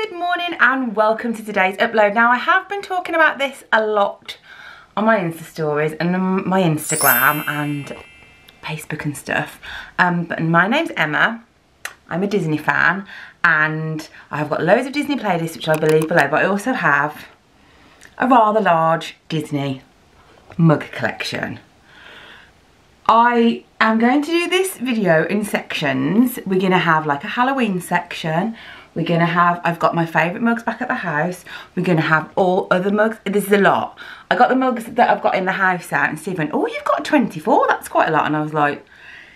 Good morning and welcome to today's upload. Now I have been talking about this a lot on my Insta stories and on my Instagram and Facebook and stuff. But my name's Emma. I'm a Disney fan and I've got loads of Disney playlists which I believe below, but I also have a rather large Disney mug collection. I am going to do this video in sections. We're going to have like a Halloween section. We're going to have, I've got my favourite mugs back at the house. We're going to have all other mugs. This is a lot. I got the mugs that I've got in the house out and Steve went, oh, you've got 24, that's quite a lot. And I was like,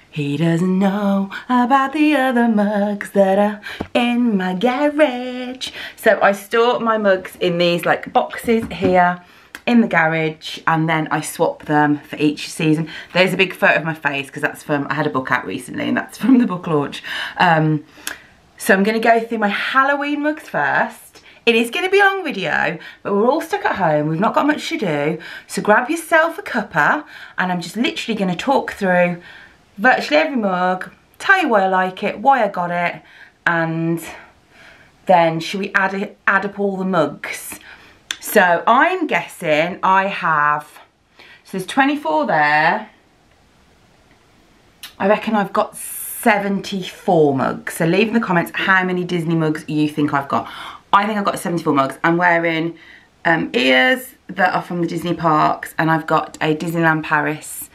he doesn't know about the other mugs that are in my garage. So I store my mugs in these like boxes here in the garage, and then I swap them for each season. There's a big photo of my face because that's from, I had a book out recently and that's from the book launch. So I'm going to go through my Halloween mugs first. It is going to be a long video, but we're all stuck at home. We've not got much to do. So grab yourself a cuppa, and I'm just literally going to talk through virtually every mug, tell you why I like it, why I got it, and then should we add up all the mugs. So I'm guessing I have, so there's 24 there. I reckon I've got 74 mugs. So leave in the comments how many Disney mugs you think I've got. I think I've got 74 mugs. I'm wearing ears that are from the Disney parks, and I've got a Disneyland Paris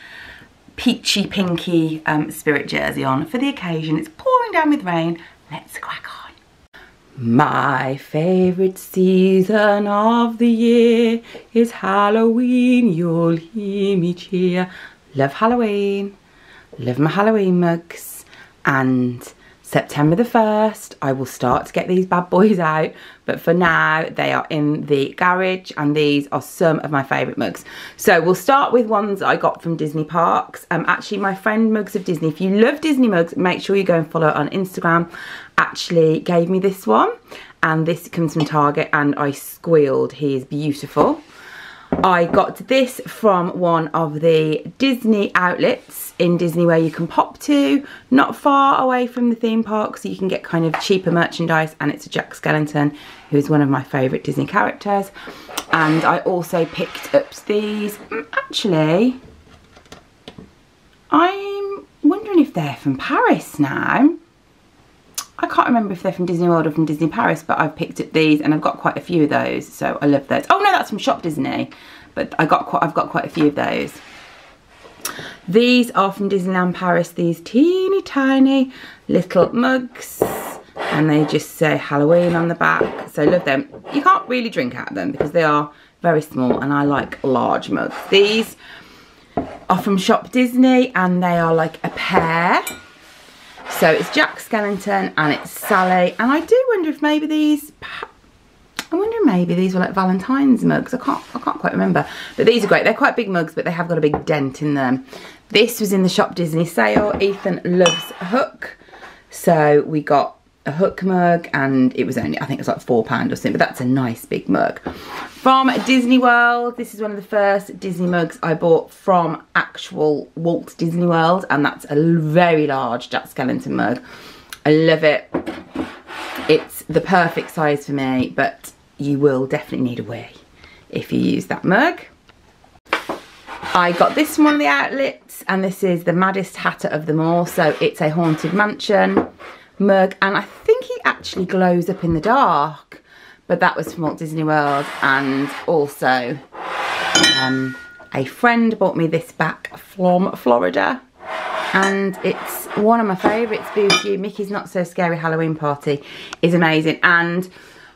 peachy pinky spirit jersey on for the occasion. It's pouring down with rain. Let's crack on. My favourite season of the year is Halloween. You'll hear me cheer. Love Halloween. Love my Halloween mugs. And September the 1st, I will start to get these bad boys out. But for now, they are in the garage, and these are some of my favourite mugs. So we'll start with ones I got from Disney parks. Actually, my friend Mugs of Disney, if you love Disney mugs, make sure you go and follow her on Instagram. Actually gave me this one, and this comes from Target, and I squealed. He is beautiful. I got this from one of the Disney outlets in Disney where you can pop to, not far away from the theme park, so you can get kind of cheaper merchandise, and it's a Jack Skellington, who is one of my favourite Disney characters. And I also picked up these. Actually, I'm wondering if they're from Paris now. I can't remember if they're from Disney World or from Disney Paris, but I've picked up these and I've got quite a few of those, so I love those. Oh no, that's from Shop Disney, but I've got quite a few of those. These are from Disneyland Paris, these teeny tiny little mugs, and they just say Halloween on the back, so I love them. You can't really drink out of them because they are very small, and I like large mugs. These are from Shop Disney, and they are like a pair. So it's Jack Skellington and it's Sally, and I do wonder if maybe these, were like Valentine's mugs. I can't quite remember, but these are great. They're quite big mugs, but they have got a big dent in them. This was in the Shop Disney sale. Ethan loves a Hook, so we got a Hook mug, and it was only, I think it was like £4 or something, but that's a nice big mug. From Disney World, this is one of the first Disney mugs I bought from actual Walt Disney World, and that's a very large Jack Skellington mug. I love it. It's the perfect size for me, but you will definitely need a wee if you use that mug. I got this from one of the outlets, and this is the maddest hatter of them all. So it's a Haunted Mansion mug, and I think he actually glows up in the dark, but that was from Walt Disney World. And also a friend bought me this back from Florida, and it's one of my favourites. Boo Mickey's Not So Scary Halloween Party is amazing, and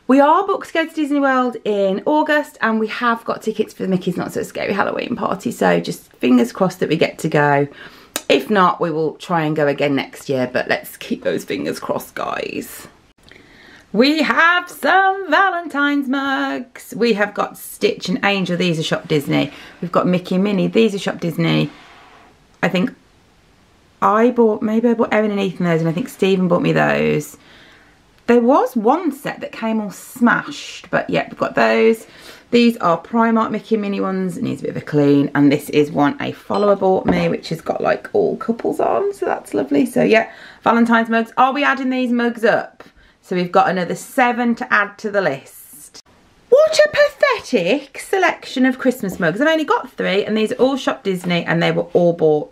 we are booked to go to Disney World in August, and we have got tickets for the Mickey's Not So Scary Halloween Party, so just fingers crossed that we get to go. If not, we will try and go again next year, but let's keep those fingers crossed, guys. We have some Valentine's mugs. We have got Stitch and Angel. These are Shop Disney. We've got Mickey and Minnie. These are Shop Disney. I think maybe I bought Erin and Ethan those, and I think Stephen bought me those. There was one set that came all smashed, but yeah, we've got those. These are Primark Mickey and Minnie ones. It needs a bit of a clean. And this is one a follower bought me, which has got like all couples on, so that's lovely. So yeah, Valentine's mugs. Are we adding these mugs up? So we've got another 7 to add to the list. What a pathetic selection of Christmas mugs. I've only got 3 and these are all Shop Disney and they were all bought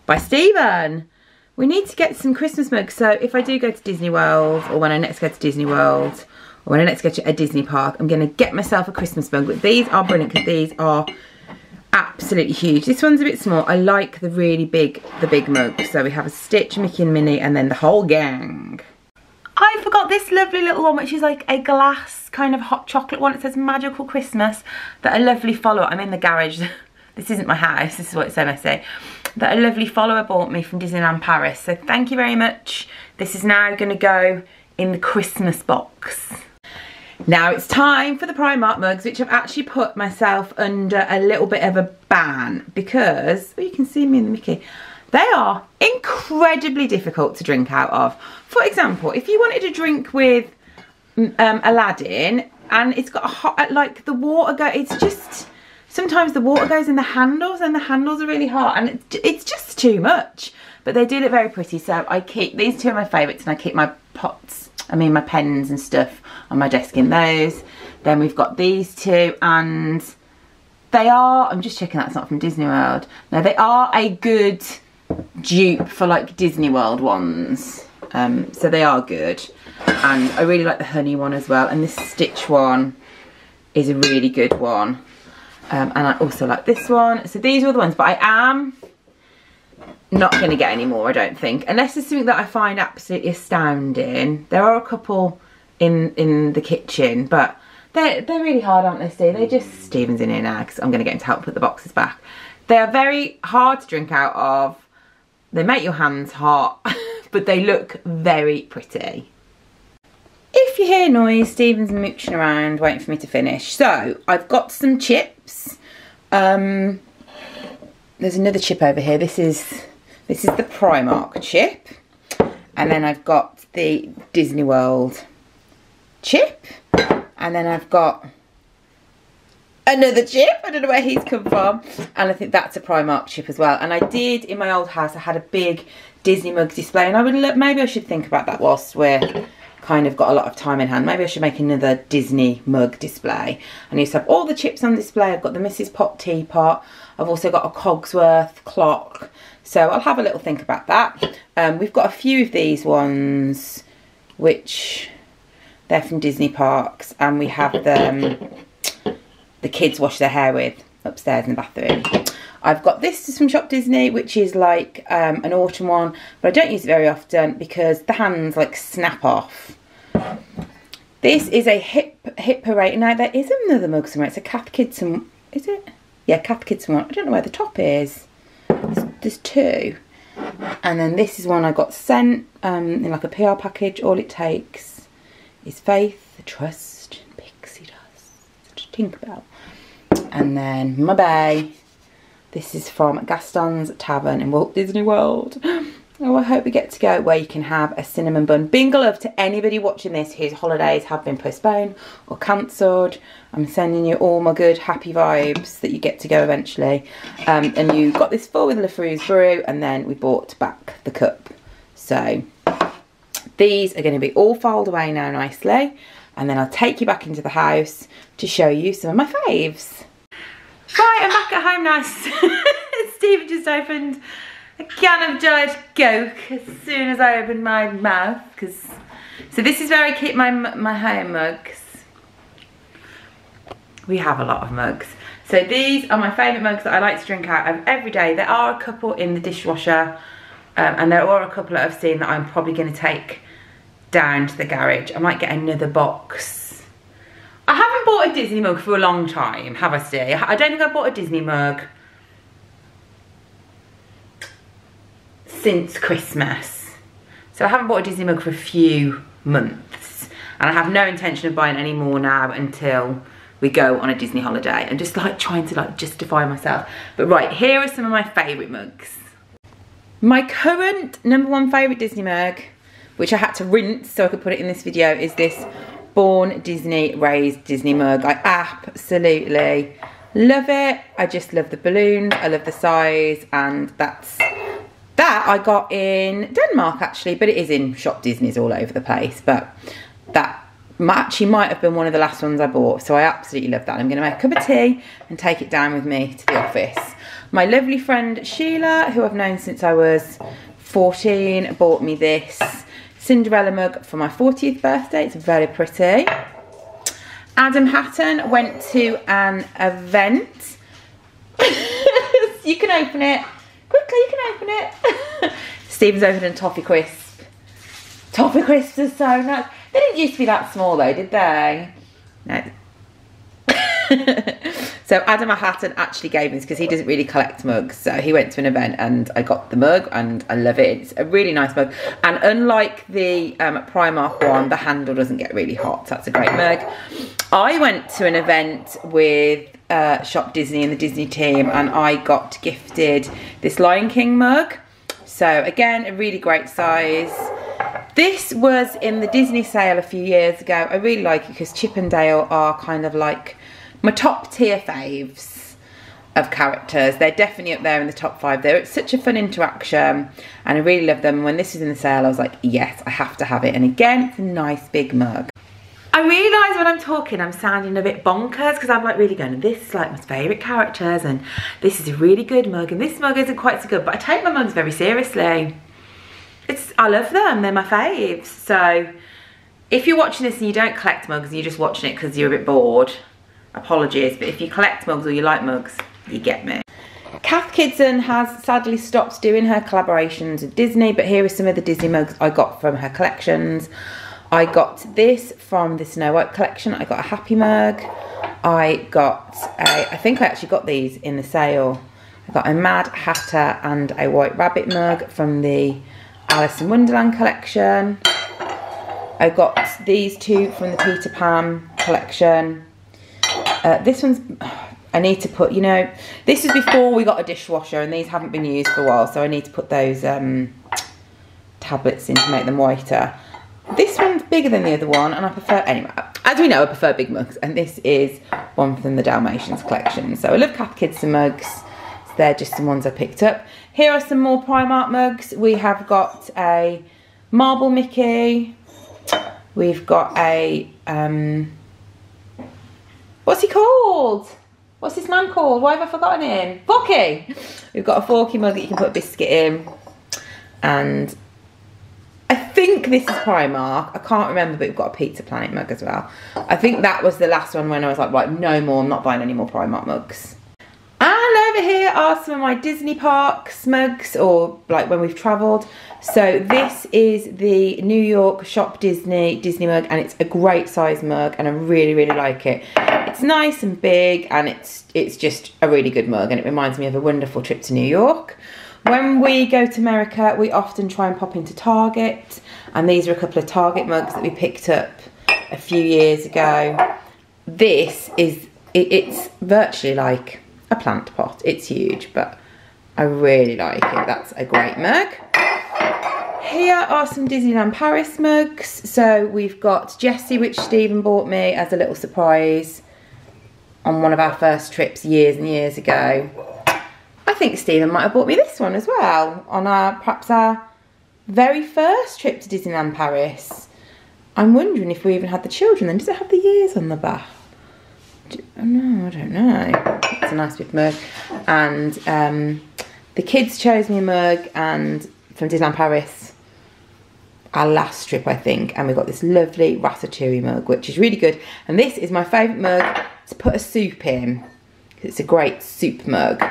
by Stephen. We need to get some Christmas mugs. So if I do go to Disney World, or when I next go to Disney World, or when I next go to a Disney park, I'm going to get myself a Christmas mug. But these are brilliant because these are absolutely huge. This one's a bit small. I like the really big, mug. So we have a Stitch, Mickey and Minnie, and then the whole gang. I forgot this lovely little one, which is like a glass kind of hot chocolate one. It says Magical Christmas. That a lovely follower, I'm in the garage. This isn't my house, this is what it's so messy. That a lovely follower bought me from Disneyland Paris. So thank you very much. This is now going to go in the Christmas box. Now it's time for the Primark mugs, which I've actually put myself under a little bit of a ban because, well, you can see me in the Mickey. They are incredibly difficult to drink out of. For example, if you wanted to drink with Aladdin and it's got a hot, like the water it's just, sometimes the water goes in the handles and the handles are really hot and it's just too much. But they do look very pretty, so I keep, these 2 are my favourites, and I keep my pots, my pens and stuff on my desk in those. Then we've got these 2 and they are, I'm just checking that's not from Disney World. No, they are a good dupe for like Disney World ones. So they are good. And I really like the honey one as well. And this Stitch one is a really good one. And I also like this one. So these are all the ones, but I am not going to get any more, I don't think. Unless it's something that I find absolutely astounding. There are a couple in the kitchen, but they're really hard, aren't they, Steve? They just, Stephen's in here now because I'm going to get him to help put the boxes back. They are very hard to drink out of. They make your hands hot, but they look very pretty. If you hear noise, Stephen's mooching around waiting for me to finish. So I've got some chips. There's another chip over here. This is the Primark chip, and then I've got the Disney World chip, and then I've got another chip. I don't know where he's come from, and I think that's a Primark chip as well. And I did, in my old house, I had a big Disney mug display, and I would look, maybe I should think about that whilst we're kind of got a lot of time in hand. Maybe I should make another Disney mug display. I used to have all the chips on display. I've got the Mrs. Pot teapot. I've also got a Cogsworth clock. So I'll have a little think about that. We've got a few of these ones, which they're from Disney parks, and we have them, the kids wash their hair with upstairs in the bathroom. I've got this from Shop Disney, which is like an autumn one, but I don't use it very often because the hands like snap off. This is a hip parade. Now there is another mug somewhere. It's a Cath Kidston, is it? Yeah, Cath Kidston one. I don't know where the top is. There's 2. And then this is one I got sent in like a PR package. All it takes is faith, trust, and pixie dust. Tinkerbell. And then my bay. This is from Gaston's Tavern in Walt Disney World. Oh, I hope we get to go where you can have a cinnamon bun. Bingo love to anybody watching this whose holidays have been postponed or cancelled. I'm sending you all my good, happy vibes that you get to go eventually. And you got this full with Lafrouz brew, and then we bought back the cup. So these are going to be all filed away now nicely. And then I'll take you back into the house to show you some of my faves. Right, I'm back at home now. Stephen just opened a can of Diet Coke as soon as I opened my mouth. So this is where I keep my home mugs. We have a lot of mugs. So these are my favourite mugs that I like to drink out of every day. There are a couple in the dishwasher, and there are a couple that I've seen that I'm probably going to take down to the garage. I might get another box. I haven't bought a Disney mug for a long time, have I, Steve? I don't think I've bought a Disney mug since Christmas. So I haven't bought a Disney mug for a few months. And I have no intention of buying any more now until we go on a Disney holiday. I'm just like trying to like justify myself. But right, here are some of my favourite mugs. My current #1 favourite Disney mug, which I had to rinse so I could put it in this video, is this Born Disney Raised Disney mug. I absolutely love it. I just love the balloons. I love the size, and that I got in Denmark actually, but it is in Shop Disney's all over the place. But that actually might have been one of the last ones I bought, so I absolutely love that. I'm going to make a cup of tea and take it down with me to the office. My lovely friend Sheila, who I've known since I was 14, bought me this Cinderella mug for my 40th birthday. It's very pretty. Adam Hatton went to an event. You can open it. Quickly, you can open it. Stephen's opening Toffee Crisp. Toffee Crisps are so nice. They didn't used to be that small though, did they? No. So Adam Hatton actually gave me this because he doesn't really collect mugs. So he went to an event and I got the mug and I love it. It's a really nice mug. And unlike the Primark one, the handle doesn't get really hot. So that's a great mug. I went to an event with Shop Disney and the Disney team, and I got gifted this Lion King mug. So again, a really great size. This was in the Disney sale a few years ago. I really like it because Chip and Dale are kind of like my top tier faves of characters. They're definitely up there in the top 5. They're such a fun interaction and I really love them. When this was in the sale, I was like, yes, I have to have it. And again, it's a nice big mug. I realise when I'm talking, I'm sounding a bit bonkers because I'm like really going, this is like my favourite characters and this is a really good mug and this mug isn't quite so good, but I take my mugs very seriously. I love them, they're my faves. So if you're watching this and you don't collect mugs and you're just watching it because you're a bit bored, apologies, but if you collect mugs or you like mugs, you get me. Kath Kidson has sadly stopped doing her collaborations with Disney, but here are some of the Disney mugs I got from her collections. I got this from the Snow White collection. I got a Happy mug. I think I actually got these in the sale. I got a Mad Hatter and a White Rabbit mug from the Alice in Wonderland collection. I got these two from the Peter Pan collection. This one's, I need to put, you know, this is before we got a dishwasher and these haven't been used for a while, so I need to put those tablets in to make them whiter. This one's bigger than the other one and I prefer, anyway, as we know, I prefer big mugs, and this is one from the Dalmatians collection. So I love Kath Kidson mugs. So they're just some ones I picked up. Here are some more Primark mugs. We have got a Marble Mickey. We've got a, what's he called? What's this man called? Why have I forgotten him? Forky! We've got a Forky mug that you can put a biscuit in. And I think this is Primark. I can't remember, but we've got a Pizza Planet mug as well. I think that was the last one when I was like, right, no more, I'm not buying any more Primark mugs. And over here are some of my Disney Parks mugs, or like when we've travelled. So this is the New York Shop Disney mug, and it's a great size mug and I really, really like it. It's nice and big and it's just a really good mug, and it reminds me of a wonderful trip to New York. When we go to America, we often try and pop into Target, and these are a couple of Target mugs that we picked up a few years ago. This is, it's virtually like a plant pot. It's huge, but I really like it. That's a great mug. Here are some Disneyland Paris mugs. So we've got Jessie, which Stephen bought me as a little surprise on one of our first trips years and years ago. I think Stephen might have bought me this one as well on perhaps our very first trip to Disneyland Paris. I'm wondering if we even had the children then. Does it have the years on the back? No, I don't know. It's a nice big mug. And the kids chose me a mug, and from Disneyland Paris, our last trip I think, and we got this lovely Ratatouille mug, which is really good. And this is my favourite mug to put a soup in. It's a great soup mug.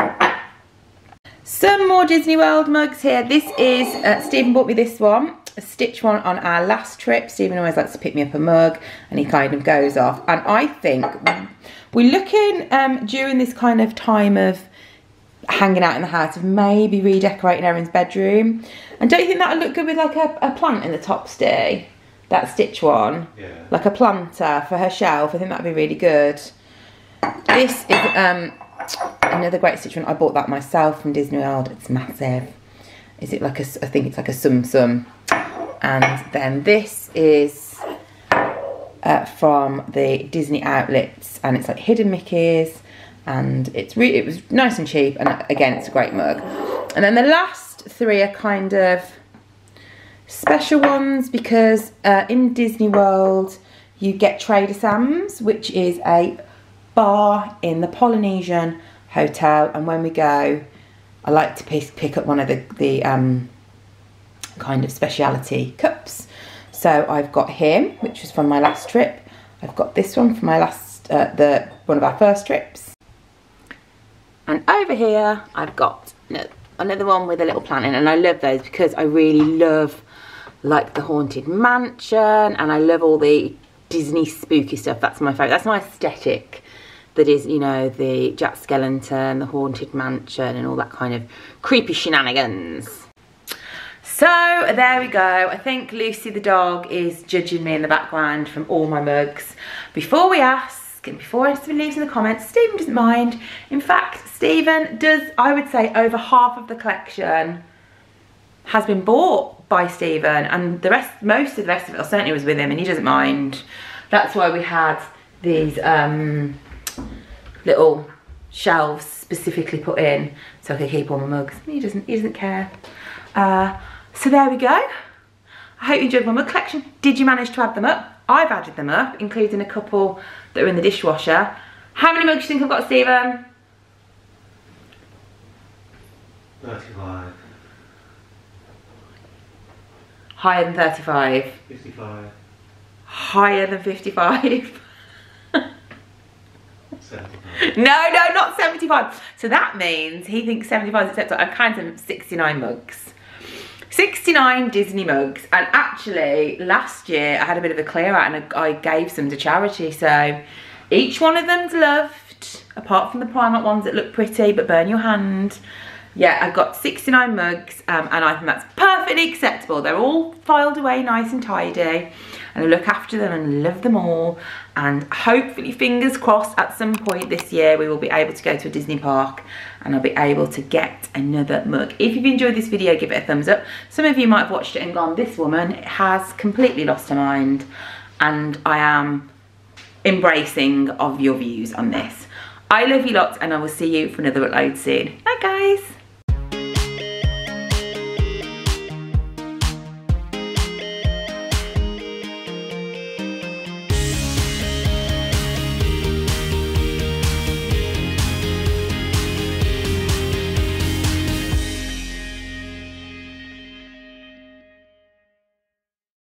Some more Disney World mugs here. This is, Stephen bought me this one, a Stitch one on our last trip. Stephen always likes to pick me up a mug and he kind of goes off. And I think we're looking during this kind of time of hanging out in the house of maybe redecorating Erin's bedroom. And don't you think that would look good with like a plant in the top, Steve? That Stitch one? Yeah. Like a planter for her shelf. I think that would be really good. This is another great Stitch one. I bought that myself from Disney World. It's massive. Is it like a, I think it's like a Tsum Tsum. And then this is from the Disney outlets, and it's like hidden Mickeys, and it was nice and cheap, and again it's a great mug. And then the last three are kind of special ones because in Disney World you get Trader Sam's, which is a bar in the Polynesian hotel, and when we go I like to pick up one of the kind of speciality cups. So I've got him, which was from my last trip. I've got this one from my last one of our first trips, and over here I've got another one with a little plant in, and I love those because I really love like the Haunted Mansion, and I love all the Disney spooky stuff. That's my favourite. That's my aesthetic. That is, you know, the Jack Skellington, the Haunted Mansion, and all that kind of creepy shenanigans. So there we go. I think Lucy the dog is judging me in the background from all my mugs. Before we ask, and before anyone leaves in the comments, Stephen doesn't mind. In fact, Stephen does, I would say, over half of the collection has been bought by Stephen, and the rest, most of the rest of it, certainly was with him, and he doesn't mind. That's why we had these little shelves specifically put in so I could keep all my mugs. He doesn't care. So there we go. I hope you enjoyed my mug collection. Did you manage to add them up? I've added them up, including a couple that are in the dishwasher. How many mugs do you think I've got, Stephen? 35. Higher than 35. 55. Higher than 55. 75. No, not 75. So that means he thinks 75 is acceptable. I've counted 69 mugs. 69 Disney mugs. And actually, last year I had a bit of a clear out and I gave some to charity. So each one of them's loved, apart from the Primark ones that look pretty but burn your hand. Yeah, I've got 69 mugs and I think that's perfectly acceptable. They're all filed away nice and tidy, and I look after them and love them all, and hopefully, fingers crossed, at some point this year we will be able to go to a Disney park and I'll be able to get another mug. If you've enjoyed this video, give it a thumbs up. Some of you might have watched it and gone, this woman has completely lost her mind, and I am embracing of your views on this. I love you lots, and I will see you for another upload soon. Bye guys.